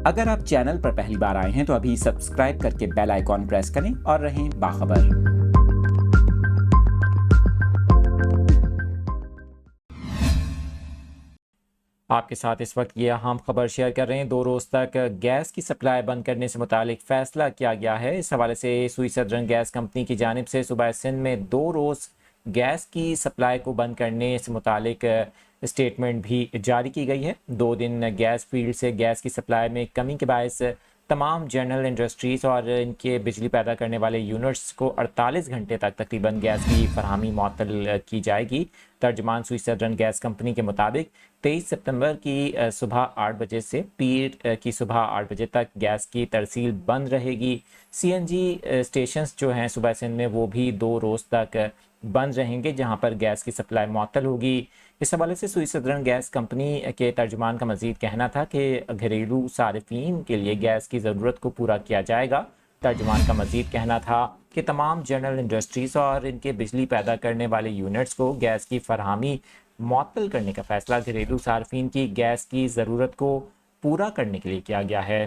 اگر آپ چینل پر پہلی بار آئے ہیں تو ابھی سبسکرائب کر کے بیل آئیکن پریس کریں اور رہیں باخبر۔ آپ کے ساتھ اس وقت یہ اہم خبر شیئر کر رہے ہیں۔ 2 روز تک گیس کی سپلائی بند کرنے سے متعلق فیصلہ کیا گیا ہے۔ اس حوالے سے سوئی سدرن گیس کمپنی کی جانب سے صوبہ سندھ میں 2 روز گیس کی سپلائی کو بند کرنے سے متعلق اسٹیٹمنٹ بھی جاری کی گئی ہے۔ 2 دن گیس فیلڈ سے گیس کی سپلائی میں کمی کے باعث تمام جنرل انڈسٹریز اور ان کے بجلی پیدا کرنے والے یونٹس کو 48 گھنٹے تک تقریباً گیس کی فراہمی معطل کی جائے گی۔ ترجمان سوئی سدرن گیس کمپنی کے مطابق 23 ستمبر کی صبح 8 بجے سے پیر کی صبح 8 بجے تک گیس کی ترسیل بند رہے گی۔ سی این جی اسٹیشنز جو ہیں صوبہ سندھ میں وہ بھی 2 روز تک بند رہیں گے، جہاں پر گیس کی سپلائی معطل ہوگی۔ اس حوالے سے سوئی سدرن گیس کمپنی کے ترجمان کا مزید کہنا تھا کہ گھریلو صارفین کے لیے گیس کی ضرورت کو پورا کیا جائے گا۔ ترجمان کا مزید کہنا تھا کہ تمام جنرل انڈسٹریز اور ان کے بجلی پیدا کرنے والے یونٹس کو گیس کی فراہمی معطل کرنے کا فیصلہ گھریلو صارفین کی گیس کی ضرورت کو پورا کرنے کے لیے کیا گیا ہے۔